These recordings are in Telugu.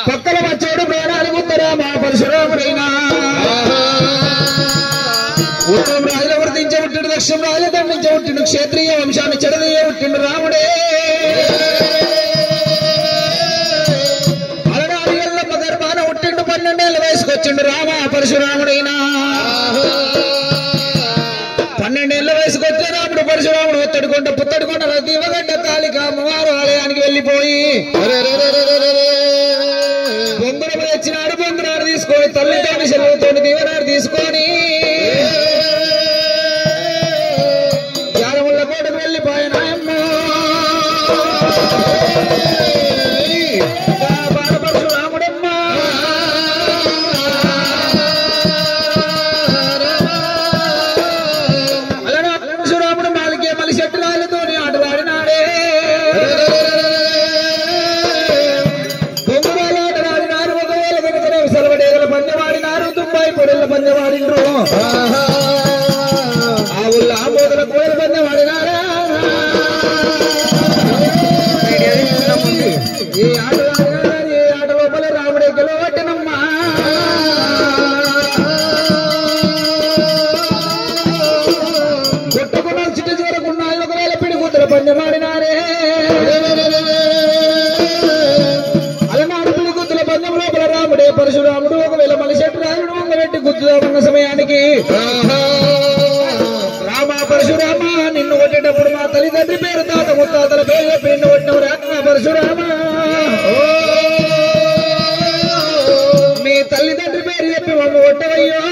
పక్కల వచ్చాడు ప్రాణాలు ఉత్తరామ పరశురాముడైనా ఉత్తరం రాజుల వర్తించే పుట్టిన దక్షిణ రాజుల దండించే పుట్టిన క్షేత్రీయ వంశాన్ని చెడదీయ పుట్టిన రాముడే అలనాడిగల్ల గర్భాన పుట్టిండు 12 ఏళ్ళ వయసుకు వచ్చిండు రామ పరశురాముడైనా 12 ఏళ్ళ వయసుకు వచ్చే రాముడు పరశురాముడు ఒత్తడికొండ పుత్తడికొండ దీవగడ్డ కాళిక అమ్మవారు ఆలయానికి వెళ్ళిపోయి బొంగురం తెచ్చినాడు బొంగురాడు తీసుకొని తల్లితోని సెలవుతో దీవనాడు తీసుకొని జానముళ్ళ కోటకు వెళ్ళిపోయిన పరశురాముడమ్మ అలా పరశురాముడు మాలికే మలి చెట్టు రాళ్ళతోని ఆటలాడినాడే బొంగురాలు ఆటలాడినారు 1000 కనుకనే సెలవడేగల పందెవాడినారు దుంబాయి పొడెళ్ళ పందెవాడిండ్రు ఆ ఊళ్ళో ఆమోదల కోయల పందెవాడినారా ఏ ఆట లోపల రాముడే గెలవట్టనమ్మా కొట్టుకున్న చిట్టు చూడకున్నా 1000 పిడి కుదుర పందెమాడినారే అలనాడు పిడి కుదుల పందెం లోపల రాముడే పరశురాముడు 1000 మలి చెట్టు రాముడు వంగబెట్టి గుద్దుదామన్న సమయానికి రామ పరశురామ నిన్ను కొట్టేటప్పుడు మా తల్లిదండ్రి పేరు తాత ముత్తాతల పేరు చెప్పి నిన్ను కొట్టినవు రామ పరశురామ మీ తల్లిదండ్రి పేరు చెప్పి మమ్మ కొట్టవయ్యో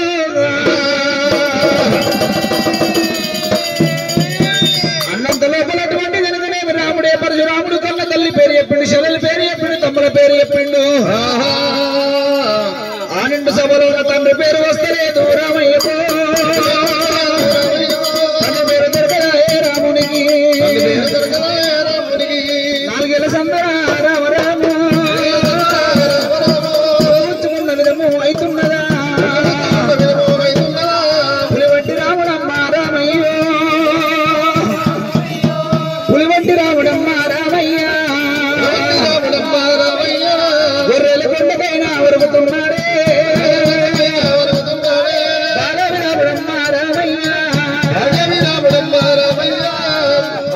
అన్నంత లోపల అటువంటి కనుకనే రాముడే పరశురాముడు కన్న తల్లి పేరు చెప్పిండు శరలి పేరు చెప్పిండు తమ్ముల పేరు చెప్పిండు ఆనంద సభలో తండ్రి పేరు వస్తలేదు రామయ్యకు రామునికి 4 ఏళ్ళ సందర రామ రామ కూర్చుకున్న విధము అవుతున్నదా పులివంటి రాముడమ్మ రామయ్య పులివంటి రాముడమ్మ రామయ్య గొర్రెల కొండకైనా వరుగుతున్నాడే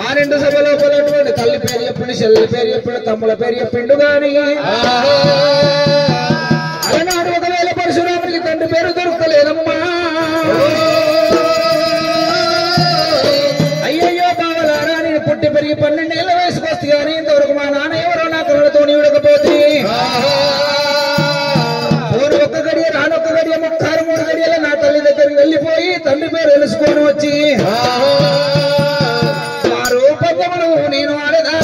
ఆనంద సభలో పొలటువంటి తల్లి పేరు చెప్పిండు చెల్లి పేరు చెప్పిండు తమ్ముల పేరు చెప్పిండు గాని అలనాడు 1000 పరశురాముడికి తండ్రి పేరు దొరకలేదమ్మా అయ్యయ్యో బావలారా నేను పుట్టి పెరిగి 12 ఏళ్ళ వయసుకు వస్తే గానీ ఇంతవరకు మా నాన్న ఎవరో నా కళ్ళతో ఉడకపోతే పోను ఒక్క గడియ రానొక్క గడియ 3 గడియల నా తల్లి దగ్గరికి వెళ్ళిపోయి తండ్రి పేరు తెలుసుకొని వచ్చి ఆ రూపములు నేను ఆడదా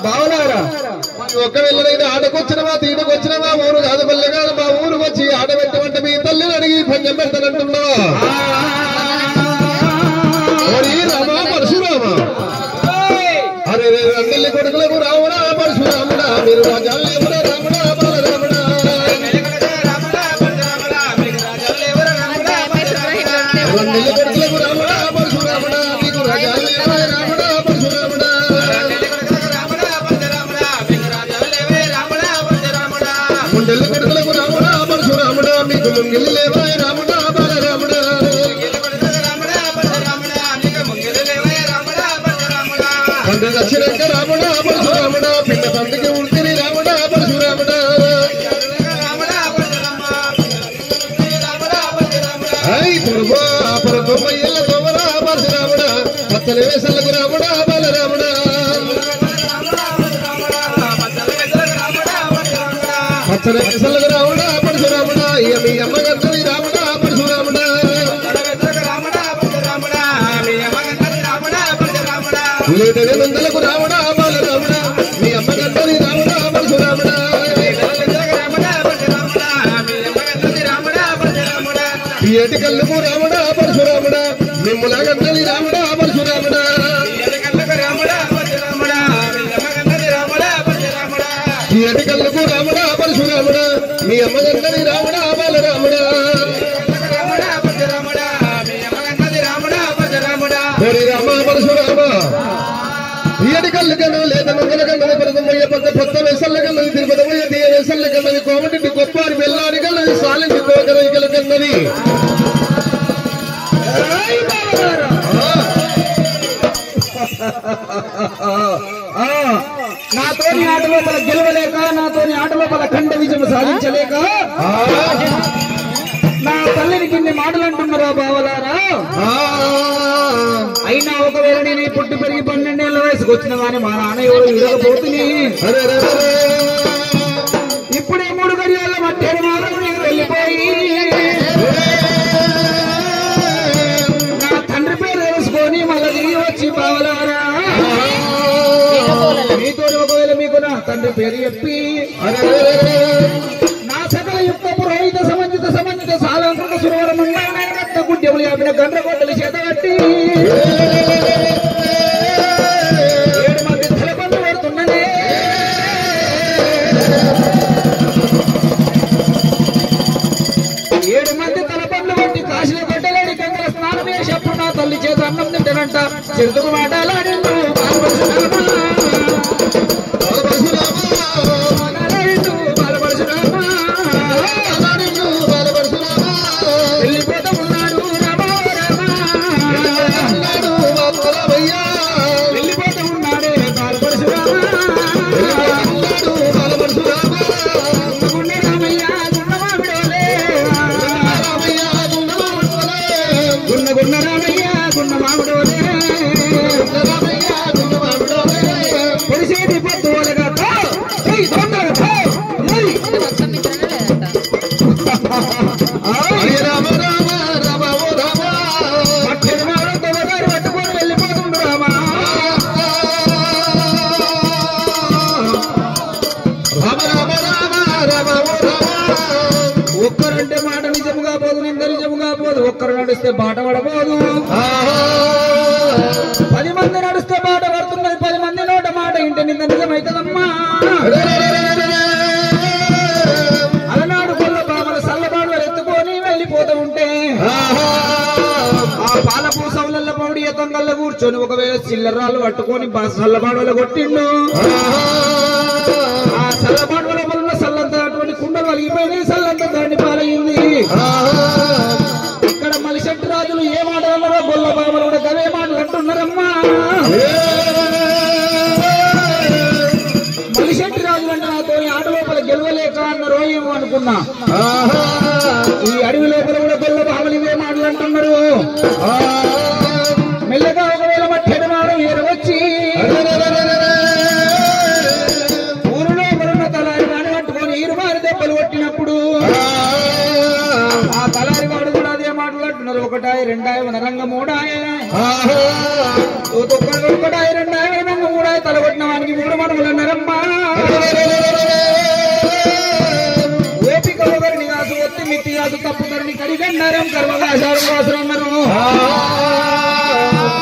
బావలారా ఒక్క వెళ్ళనైనా ఆటకొచ్చినవా తీటకొచ్చినవా ఊరు కాదు పల్లెగా మా ఊరికి వచ్చి ఆట పెట్టమంటే మీ తల్లిని అడిగి పంచం పెడతానంటున్నావా రామా పరశురామా అరే అన్నెల్లి కొడుకులకు రాముడా పరశురాముడా మీరు రాజాలు ఎవరా రాముడా బాలరాముడా అన్నెల్లి కొడుకులకు రాముడా పరశురాముడా మీకు రాజాలు ఎవరా రాముడా పరశురాముడా ముండెల్లి కొడుకులకు రాముడా పరశురాముడా మీకు ముంగిల్లి లేవా రాముడా బాలరాముడా తండ్రి దక్షిణంక రాముడా పరశురాముడా పిల్ల తండ్రికి ఉడితిని రాముడా పరశురాముడా తుర్బా అపర 90 ఏళ్ళ తోమరా పరశురాముడా పచ్చల వేసలకు రాముడా బాలరాముడా పచ్చల వేసలకు రాముడా పరశురాముడా మీ అమ్మగత్తని రాముడా పరశురాముడా లేటనే నందలకు రావడా బాల రావడా మీ అమ్మ గంటని రావడా పరశురాముడా ఏటి కళ్ళకు రావడా పరశురాముడా మిమ్ముల గంటని రావడా పరశురాముడా ఏటి కళ్ళకు రావడా పరశురాముడా మీ అమ్మ గంటని రావడా బాలరాముడా హరి రామ పరశురామ ఏటి కళ్ళు కన్నది లేత మంగళ కన్నది పరదమయ్య పక్క కొత్త వేసల్ల కన్నది తిరుపతమయ్య తీయ వేసల్ల కన్నది కోమటింటి గొప్పారి వెళ్ళాని కన్నది సాలింటి తోకరైకల కన్నది నాతోని ఆట లోపల గెలవలేక నాతోని ఆట లోపల ఖండ విజయం సాధించలేక నా తల్లిని కింది మాటలు అంటున్నారా బావలారా అయినా ఒకవేళ నేను ఈ పుట్టి పెరిగి 12 ఏళ్ల వయసుకు వచ్చిన కానీ మా నాన్న ఎవరు విరగపోతుంది ఇప్పుడు ఈ 3 గడియాల మధ్య నేను వెళ్ళిపోయి నా తండ్రి పేరు తెలుసుకొని మళ్ళీ తిరిగి వచ్చి బావలారా మీతో ఒకవేళ మీకు నా తండ్రి పేరు చెప్పి నా సకల యుక్త పురోహిత సమంజిత సాలంకృత సురవర మండల గుడ్డెములు యాపిన గండ్ర కొట్టలు చేత కట్టి 7 మంది తలపండు పడుతున్నదే 7 మంది తలపండ్లు పట్టి కాశీలో కొట్టలేని గంగల స్నానం చేసేప్పుడు నా తల్లి చేత అన్నం తింటానంట చెరుతుకు మాటలాడిండు ఒక్కరంటే మాట నిజముగా పోదు నింద నిజముగా పోదు ఒక్కరు నడిస్తే బాట పడబోదు 10 మంది నడిస్తే బాట పడుతున్నది 10 మంది నోట మాట ఇంటి నింద నిజమైతుందమ్మా అలనాడు కొల్ల బామల సల్లబాడు ఎత్తుకొని వెళ్ళిపోతూ ఉంటే ఆ పాలపూ సౌలల్ల పౌడి ఎత్తంగల్ల కూర్చొని ఒకవేళ చిల్లరాళ్ళు పట్టుకొని సల్లబాడులో కొట్టిండు ఆ సల్లబాడుల వల్ల సల్లంతా అటువంటి కుండలు వలిగిపోయినాయి సల్లంతా దాన్ని పాలయ్యింది ఇక్కడ మలిశెట్టి రాజులు ఏ మాట అన్నారో గొల్ల బామలు కూడా గవే మాటలు అంటున్నారమ్మా మలిశెట్టి రాజులు అంటే నాతో ఆట లోపల గెలవలేక అన్నారో ఏమో అనుకున్నా ఈ అడవి లోపల కూడా గొల్ల బామలు ఇవే మాటలు అంటున్నారు మెల్లగా ఒకవేళ మట్టెడు నాడు ఏరవచ్చి ఊరిలో మరున్న తలారి వాడు పట్టుకొని ఈరుమారి దెబ్బలు కొట్టినప్పుడు ఆ తలారి వాడు కూడా అదే మాట్లాడుతున్నారు 1 2 వనరంగ 3 1 2 వనరంగ 3 తలగొట్టిన వానికి 3 మనములు అన్నారమ్మా ఓపిక ఒకరిని కాదు ఒత్తి మిట్టి కాదు తప్పుదరిని కడిగన్నారం కర్మగాసారం వాసరం అన్నారు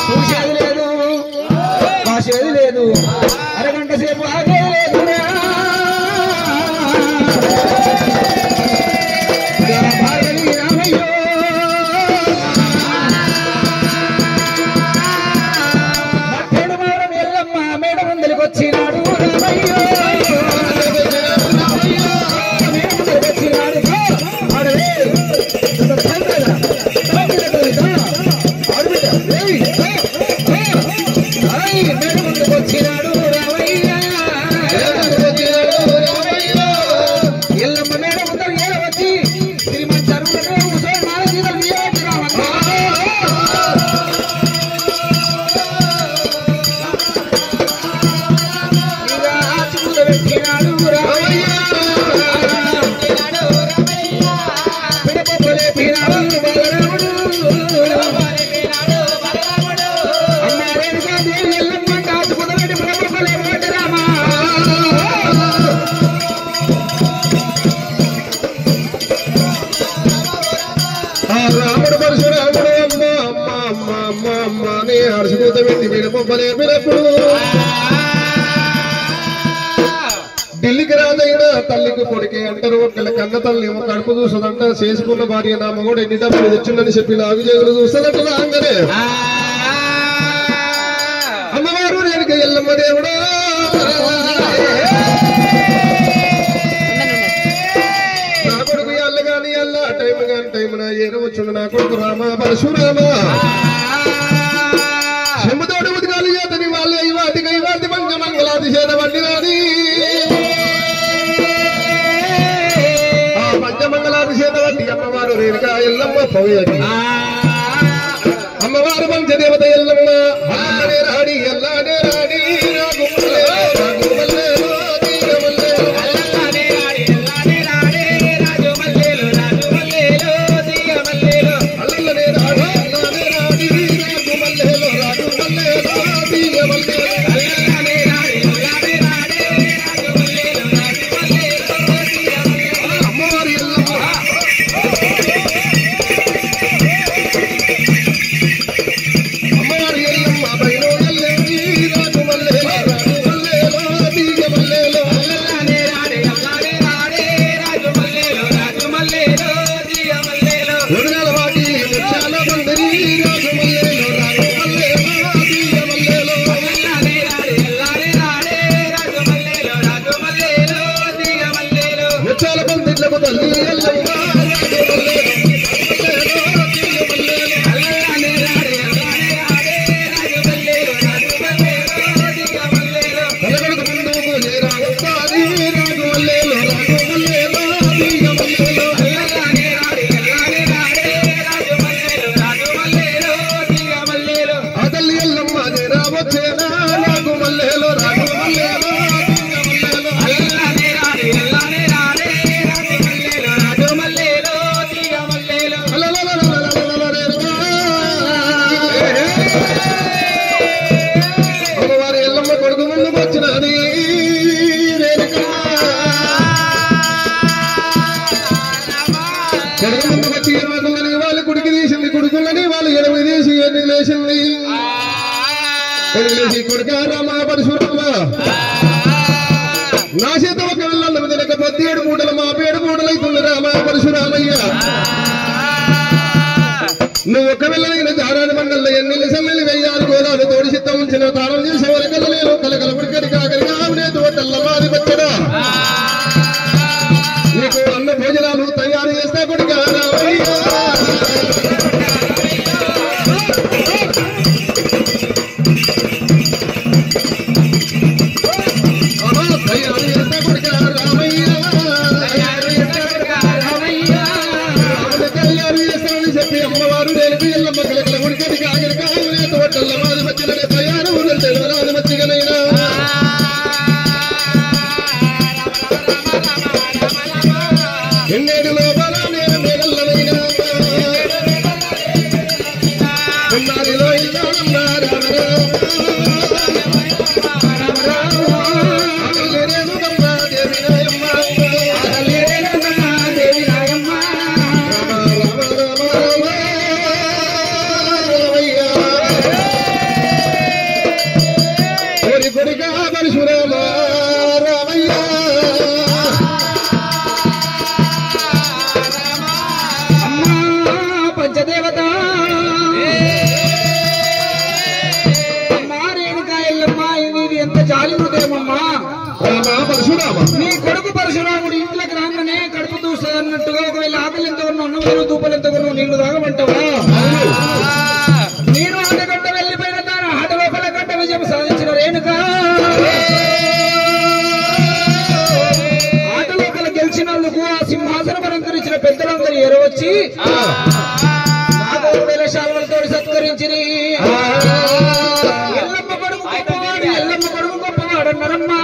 చూసేది లేదు కాసేది లేదు అరగంట సేపు ఆగేది లేదు రామయ్యో మట్టెడు మారం ఎల్లమ్మ మేడ ముందరికి వచ్చినాడు రామయ్యో వచ్చినాడు రామయ్య ఢిల్లీకి రాజైనా తల్లికి కొడుకే అంటారు. ఒకళ్ళ కన్న తల్లి ఏమో కడుపు చూస్తుందంట. చేసుకున్న భార్య నా మగోడు ఎన్ని డబ్బులు తెచ్చిందని చెప్పి నాగు జగులు చూస్తానంట. రాగానే అమ్మవారు నేను ఎల్లమ్మ దేవుడా నా కొడుకు ఎల్ల గాని ఎల్ల టైం గాని టైం నా ఏదో వచ్చిండు నా కొడుకు రామ పరశురామ చెంబుతోడు ఉదగాలి అతని వాళ్ళే ఇవాటికి ఇవాటి మంగళాది చేత వండి రాని ఆ పంచమంగళాది చేత వండి అమ్మవారు రేణుకా ఎల్లమ్మ పౌయకి అమ్మవారు పంచదేవత ఎల్లమ్మ అల్లనే రాడి ఎల్లానే రాడి రాగుమల్లే రాగుమల్లే తీగమల్లే అల్లనే రాడి ఎల్లానే రాడి రాగుమల్లే రాగుమల్లే తీగమల్లే అల్లనే రాడి ఎల్లానే రాడి రాగుమల్లే రాగుమల్లే తీగమల్లే అల్లనే రాడి ఎల్లానే రాడి రాగుమల్లే రాగుమల్లే తీగమల్లే అమ్మవారు ఎల్లమ్మ నా చేత ఒక వెళ్ళ వెనక 17 మూటలు మా 7 మూటలు అవుతుంది రామ పరశురామయ్య. నువ్వు ఒక వెళ్ళైన దారాని మండల్లో ఎన్ని సమ్మెలు వెయ్యాలి గోదాలు తోడి చిత్తం ఉంచిన తాళం చేసే వరకలు నేను కలకల ఉడికడి కాకరి ఆవునే తోటల్ల మాది వచ్చడా నీకు అన్న భోజనాలు తయారు చేస్తా కొడుక రామయ్య. నీ కొడుకు పరశురాముడు ఇంట్లోకి రాగానే కడుపు దూసన్నట్టుగా ఒకవేళ ఆకలి ఎంత ఉన్నా నువ్వు దూపలు ఎంత ఉన్నా నీళ్లు తాగమంటావా? నేను ఆటగడ్డ వెళ్ళిపోయిన తాను ఆట లోపల గడ్డ విజయం సాధించిన రేణుక ఆట లోపల గెలిచినందుకు ఆ సింహాసనం అలంకరించిన పెద్దలందరూ ఎరవచ్చి శాలతో సత్కరించి ఎల్లమ్మ కొడుకు గొప్పవాడు ఎల్లమ్మ కొడుకు గొప్పవాడు అన్నారమ్మా.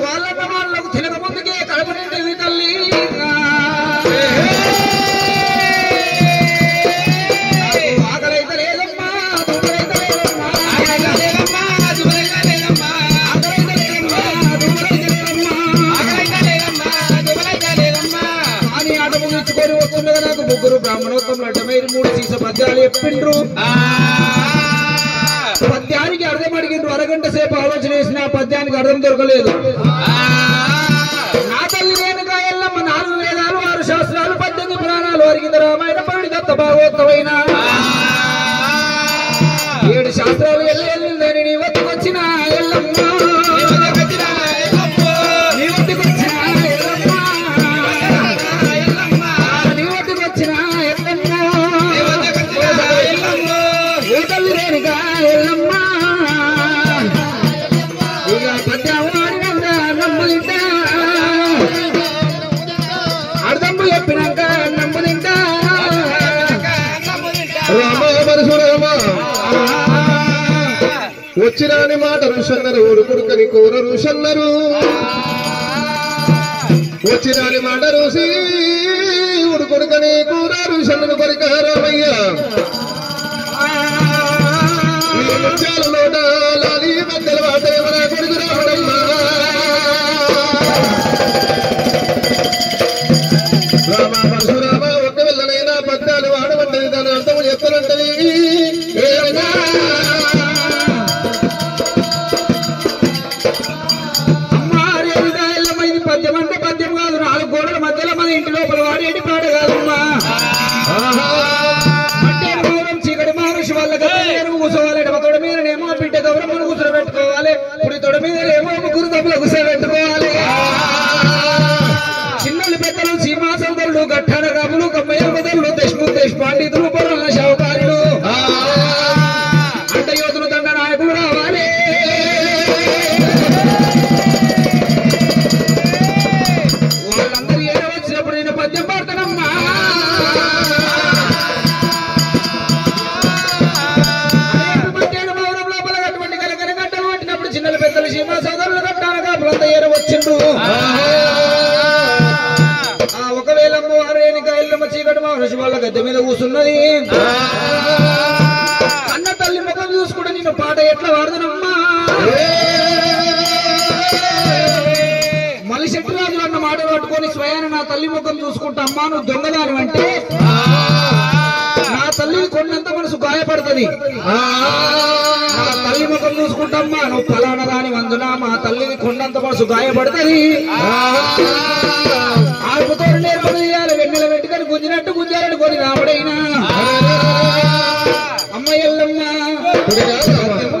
వాళ్ళన్న వాళ్ళకు తినక ముందుకే కడుపు నిండి తల్లి ఆకలైతే లేదమ్మా దుబ్బలైతే లేదమ్మా ఆకలైతే లేదమ్మా దుబ్బలైతే లేదమ్మా ఆకలైతే లేదమ్మా దుబ్బలైతే లేదమ్మా ఆకలైతే లేదమ్మా దుబ్బలైతే లేదమ్మా అని ఆట ముగించుకొని వస్తుండగా నాకు ముగ్గురు బ్రాహ్మణోత్తంలో 73 సీస పద్యాలు చెప్పిండ్రు. పద్యానికి అర్థం అడిగిండు. అరగంట సేపు ఆలోచన చేసిన పద్యానికి అర్థం దొరకలేదు. నా తల్లి రేణుకా ఎల్లమ్మ 4 వేదాలు 6 శాస్త్రాలు 18 పురాణాలు అరిగింది రామాయణ పాడి దత్త భాగవతమైన 7 శాస్త్రాలు ఎల్లని నీ వద్దకు వచ్చిన ఎల్లమ్మ వచ్చిరాని మాట ఋషన్నరు ఊరుకుడుకని కూర ఋషన్నరు వచ్చిరాని మాట ఋషి ఉడుకుడుకని కూర ఋషన్నను కొరిక రామయ్య ముత్యాలలోట లాలి మధ్యల వాట మన కొడుకు రావడమ్మా రామ పరశురామ ఒక వెళ్ళనైనా పద్యాలు వాడమంటది దాని అర్థము చెప్తానంటది. పద్యం అంటే పద్యం కాదు, 4 గోడల మధ్యలో మన ఇంటి లోపల వాడేటి పాట కాదమ్మా. అంటే గౌరవం చీకటి మహర్షి వాళ్ళ గౌరవం కూర్చోవాలి. తొడ మీదనేమో బిడ్డ గౌరవం కూర్చో పెట్టుకోవాలి. ఇప్పుడు తొడ మీదనేమో ముగ్గురు తప్పులు కూర్చో పెట్టుకోవాలి. చిన్నలు పెద్దలు సీమా సోదరులు గట్టాన రాములు కమ్మయ్య బదరులు దేశ్ పండితులు పొరల షావుకారులు అంట యోధులు దండ నాయకులు రావాలి. వాళ్ళందరూ ఏదో వచ్చినప్పుడు నేను పద్యం పాడతానమ్మా. మౌరం లోపల అటువంటి కలకన గట్టలు పట్టినప్పుడు చిన్నలు పెద్దలు సీమా సోదరులు గట్టాన కాపులంతా ఏదో వచ్చిండు. ఒకవేళ రేణుకా ఎల్లమ్మ చీకటి మహర్షి వాళ్ళ గద్దె మీద కూర్చున్నది. అన్న తల్లి ముఖం చూసుకుంటే నేను పాట ఎట్లా వాడదనమ్మా. మలి శెట్టిరాజు అన్న మాట పట్టుకొని స్వయాన నా తల్లి ముఖం చూసుకుంటా అమ్మా నువ్వు దొంగదాని అంటే నా తల్లి కొన్నంత మనసు గాయపడుతుంది. నా తల్లి ముఖం చూసుకుంటామ్మా నువ్వు ఫలానా దాని వందున మా తల్లిని కొండంత మనసు గాయపడుతుంది. ఆకుతో నేర్పలు చేయాలి. వెన్నెల పెట్టుకొని గుంజినట్టు గుంజాలని కొని రావడైనా అమ్మ ఎల్లమ్మ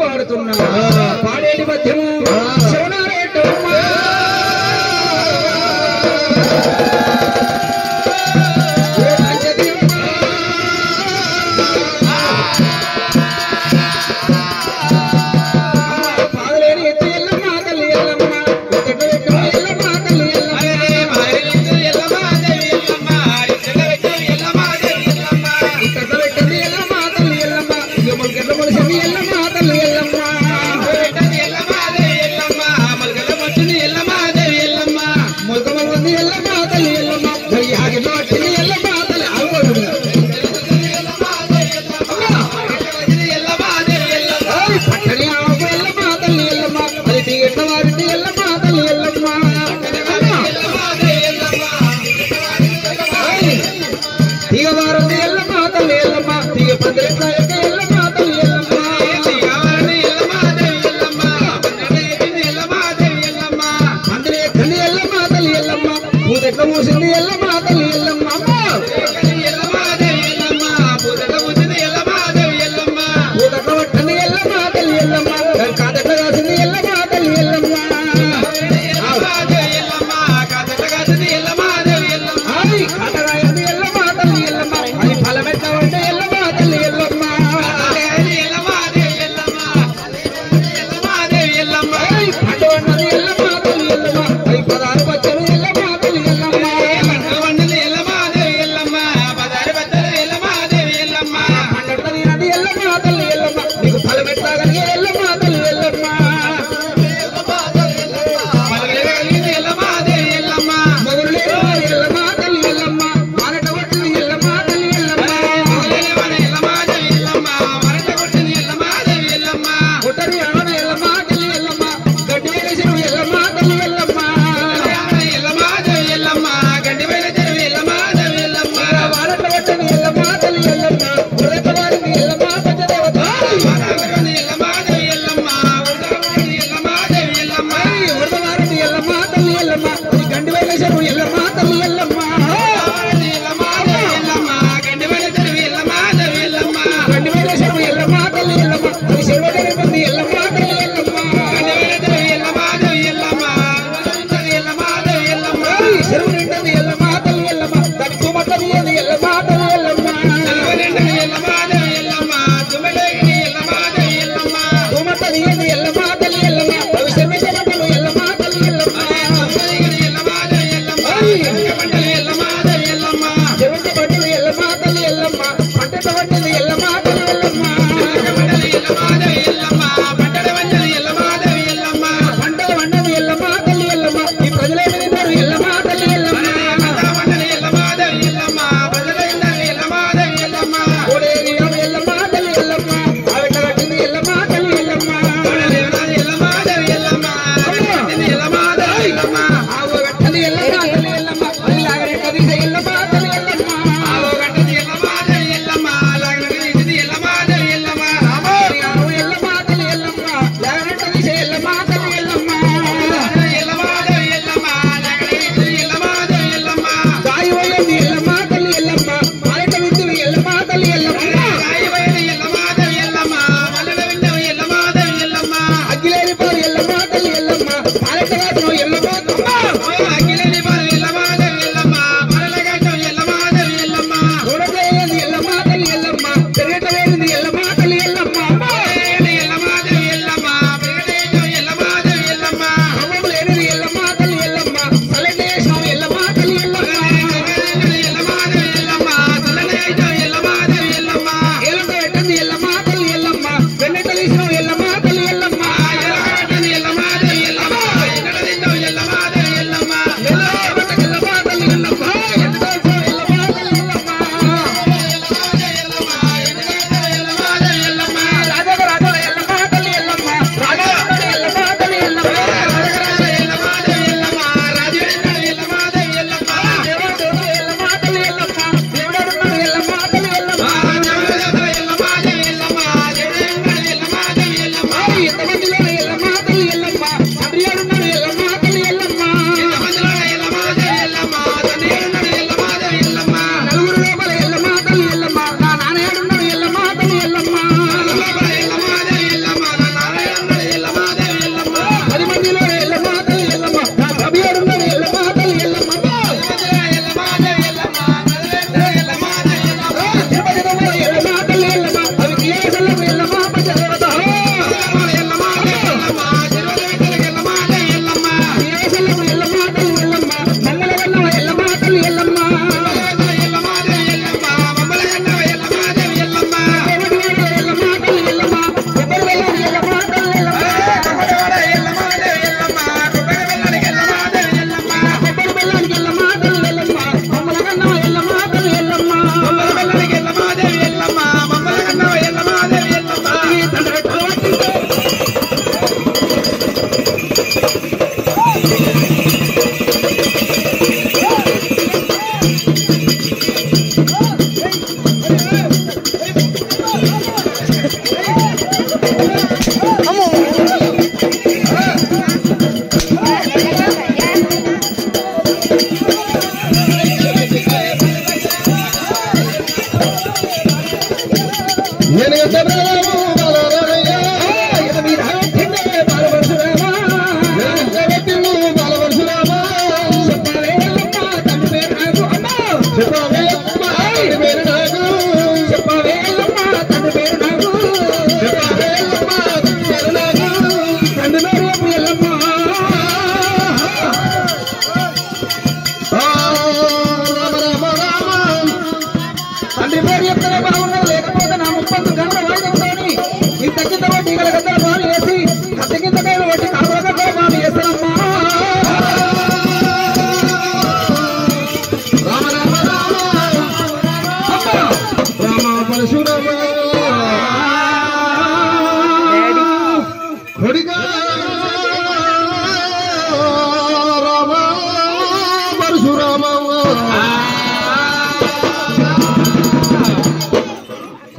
వాడుతున్నా పాడేటి మధ్యము శివనారేటమ్మా. పాదలేని ఎత్తు ఎల్లమ్మ తల్లి ఎల్లమ్మ ఎల్లమ్మ తల్లి పదహారు బచ్చలు ఎల్లమ్మ తల్లి ఎల్లమ్మ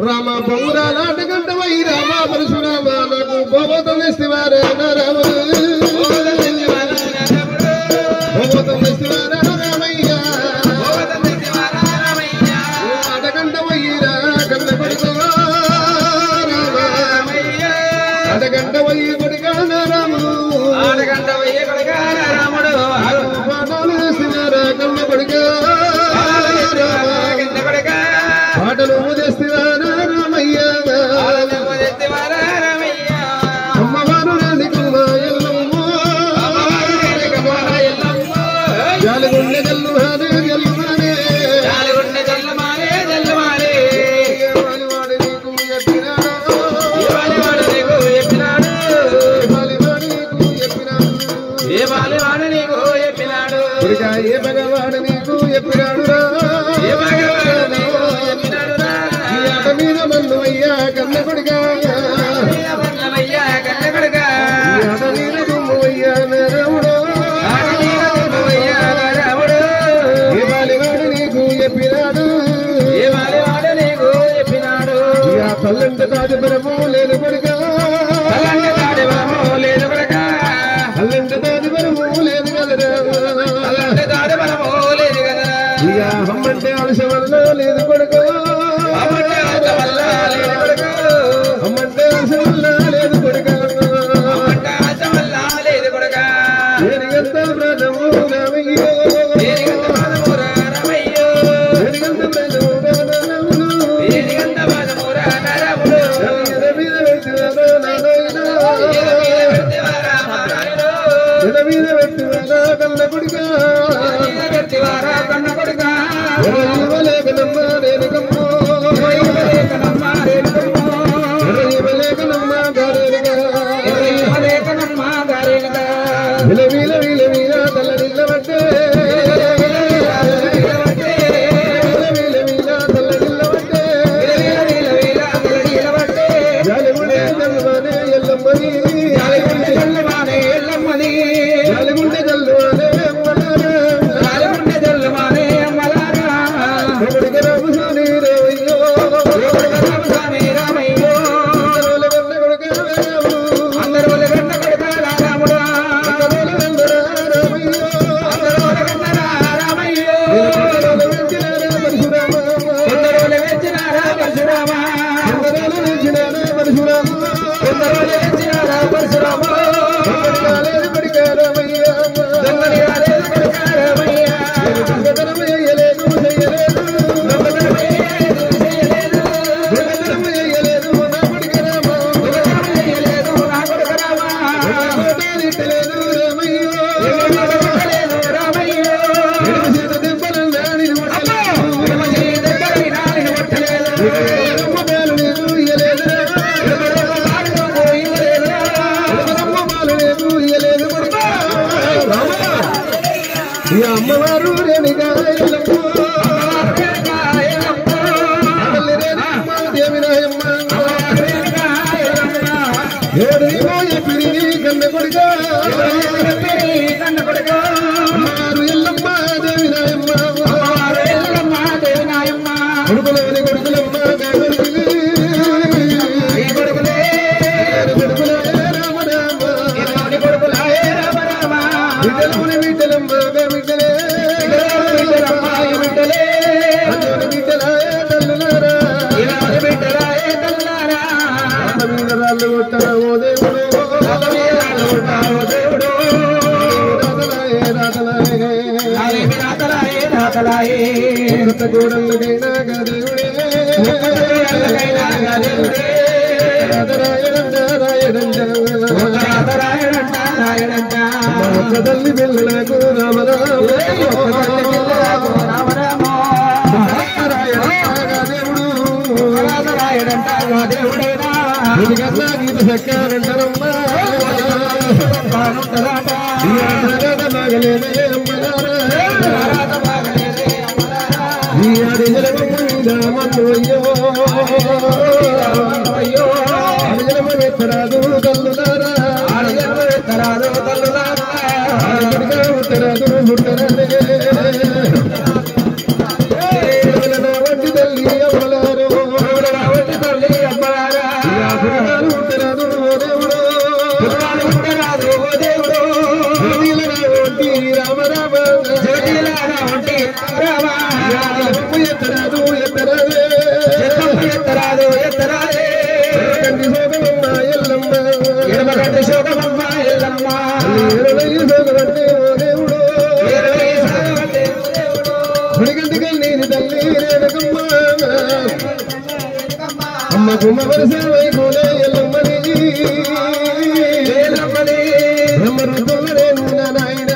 రామ బొంగురా నాటకంట వై రామ పరశురామ నాకు భోగతం ఇస్తేవారే రామ భోగతం ఇస్తేవారా రామయ్య నాటకంట వయ్యరా కన్న కొడుకు రామ నాటకంట వయ్యి కొడుక రాముడు నాటకంట వయ్యి కొడుక రాముడు పాటలు ఇస్తేవారా కన్న కొడుక పాటలు చేస్తేవారా రామయ్య అమ్మవారు ఎల్లమ్మ జాలగుండె జల్లుమానే జల్లుమానే వాలివాడి నీకు చెప్పినాడు ఏ భగవాడు నీకు చెప్పినాడు మీద మల్లవయ్యా కన్న కొడుగా మీద దుమ్మయ్యా రాముడు ఏ బాలివాడు నీకు చెప్పినాడు తల్లంట తాజపరము లేదు కొడుగా తల్లంట తాజపరము లేదు కదరా ఎడ మీద పెట్టివారా కన్న కొడుక ఇవ్వలేకనమ్మ రేణుకమ్మ ఇవ్వలేకనమ్మ గారేలుగా విల తల్ల నిల్లబట్టే అమ్మవారు రేణుగా కన్న కొడుక అమ్మవారు ఎల్లమ్మ దేవి నాయమ్మ కొడుకులని కొడుకులమ్మ గోడలకైనా దేవుడే తల్లి పిల్లలకు దేవుడు గీత చక్కారంటారమ్మా మగలేదే అయ్యో తల్లులారా ఉత్తరాదు వంటి తల్లి అమ్మలారు ఉత్తరాదు దేవుడు వంటి రామ ఎత్తరాదు ఎల్లమ్మ శోకమమ్మ ఎల్లమ్మ దేవుడు గుడిగంటికి నేను తల్లి రేణుకమ్మ అమ్మ కుమ్మ వరస వైకులే ఎల్లమ్మని బ్రహ్మరుద్రుల రేణు నాయన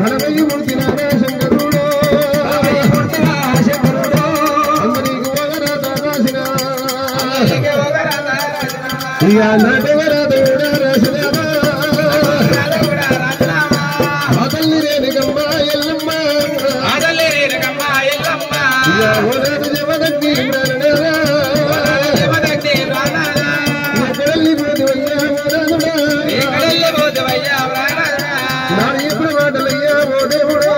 భరమయ్య మూర్తి నారా శంకరుడు అందరికి వగరాత రాసిన నటవరాధుడా రాసినవా తల్లి రేణుకమ్మ ఎల్లమ్మ జవగట్టి ఎప్పుడు మాటలయ్యా ఓ దేవుడు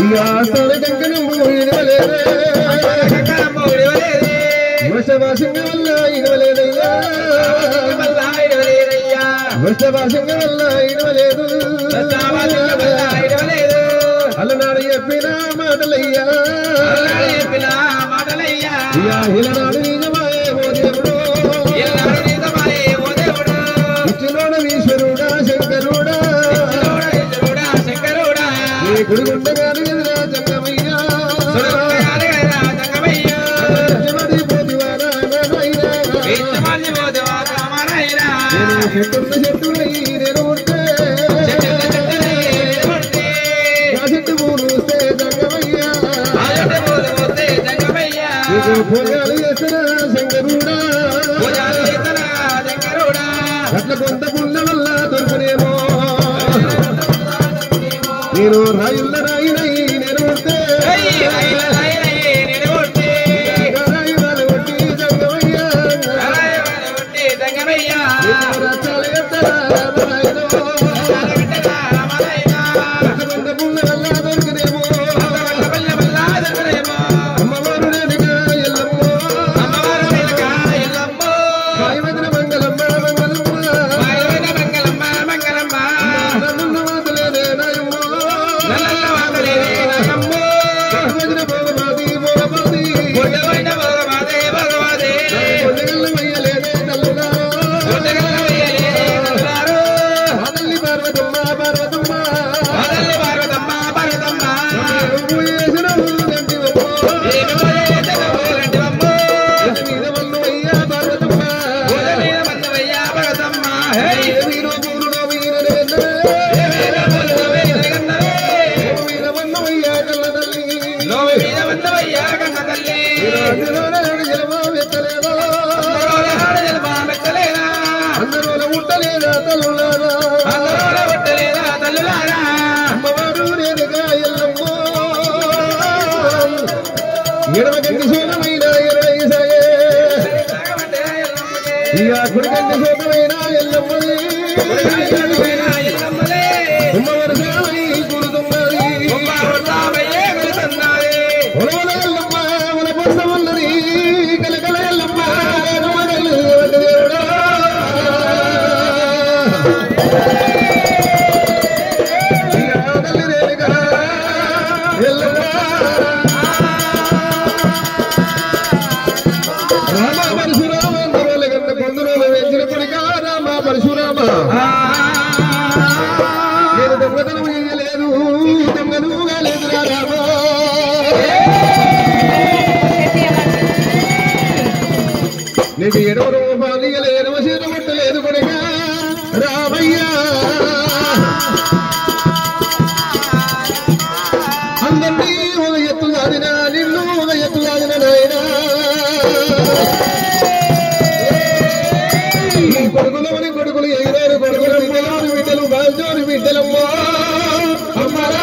ఇక ఆస్థాన కంకణము ఇడవలేదే వృషభాసింగ వల్ల ఇడవలేదయ్యా వృషభాసింగ వల్ల ఇడవలేదు అలనాడు చెప్పిన మాటలయ్యా ఇలనాడు నిజమాయే ఓ దేవుడు ఇచ్చినోడ ఈశ్వరుడా శంకరుడా నీ గుడిగుండగాను ఎదురా జంగమయ్యా చెట్టున్న నేను ఉంటే చెట్టు పూలుస్తే జంగమయ్యా పూజలు చేసిన శంకరుడా అట్ల కొంత పుల్ల వల్ల దొరుకునేమో నేను రాయుల్ల రాయినై నేను ఉంటే రాయురాలు కొట్టి జంగమయ్యా రచాలు ఎత్తరా రామాయణం అట్ల కొంత పుల్ల వల్ల దొరుకునేమో అమ్మవారు నేనుగా ఎల్లమ్మో వాయువదిన మంగళమ్మ మంగళమ్మ నన్ను మాతలేదే నాయమ్మో వదిన భోగమాది కొండగల్ల మయ్యలేదే తల్లులా తల్లి పార్వతమ్మ చేసిన గంటివమ్మో మీద మన్నవయ్యా పార్వతమ్మ వీరో పూరులో వీర మన్నవయ్యా కల్ల తల్లి జలమా వెత్తలేదా అందరూ ఉట్టలేదా తల్లులారా అమ్మవారు నేనుగా ఎల్లమ్మో ఎడమగంటి సోనమైన ఎరవై సాగే ఇక కుడిగంటి సోనమైన ఎల్లమ్మని అమ్మవారు సామని కూడుతున్నది ఒలవల ఎల్లమ్మ ఒల పొసవన్నది కలకల ఎల్లమ్మ ఎడమగల్లు దేవుడా తల్లి రేణుగా ఎల్లమ్మ రామ పరశురామ అందరోల కన్న కొందరోలు వెంచిన కొడుక రామ పరశురామ నేను దొంగతనం చేయలేదు దొంగనుగా లేదురా రామ నీకు ఎడవ రూపాయలు ఇయ్యలేదు చీర కొట్టలేదు కొడుక రామయ్యా అందరినీ ఒక ఎత్తు దాదిన నిన్ను ఒక ఎత్తు దాదిన నాయనా కొడుకులమని కొడుకులు ఎగిరారు కొడుకులు బిడ్డలు బిడ్డలు బాల్చోరు బిడ్డలమ్మో అమ్మరా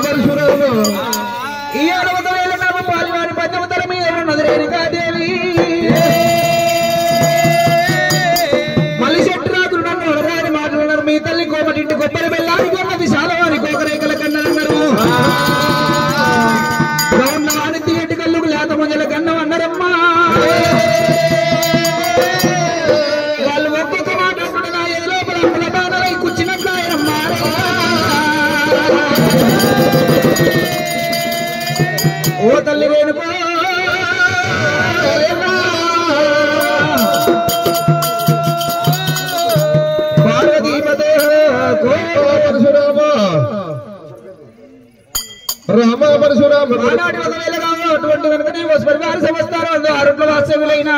పరశురామ ఈ 60,000 నామ పాలివారి పద్మతల మీద నదిరేణుగా దేవి మళ్ళీ చెట్టు రాత్రులు నన్ను అడగాని మాట్లాడారు మీ తల్లి కోమటింటి కొబ్బరి బెల్లానికి ఉన్నది శాలవారి కోకరేకల కన్నరన్నారు గౌన్నవాణి తీయటి కళ్ళుకు లేత ముంజల కన్నం అన్నారమ్మా వాళ్ళు ఒక్కొక్క మాట అంటున్నా ఎది లోపల అప్పుల బాధలై కూర్చున్నట్లు ఆయనమ్మా ఓ తల్లి రేణుకో పార్వతీపదే పరశురామ రామ పరశురామ ఆనాటి 1,000 కావు అటువంటి కనుక నీ ఓ పరివార సంవత్సరాలు 6 వాత్సవ్యులైన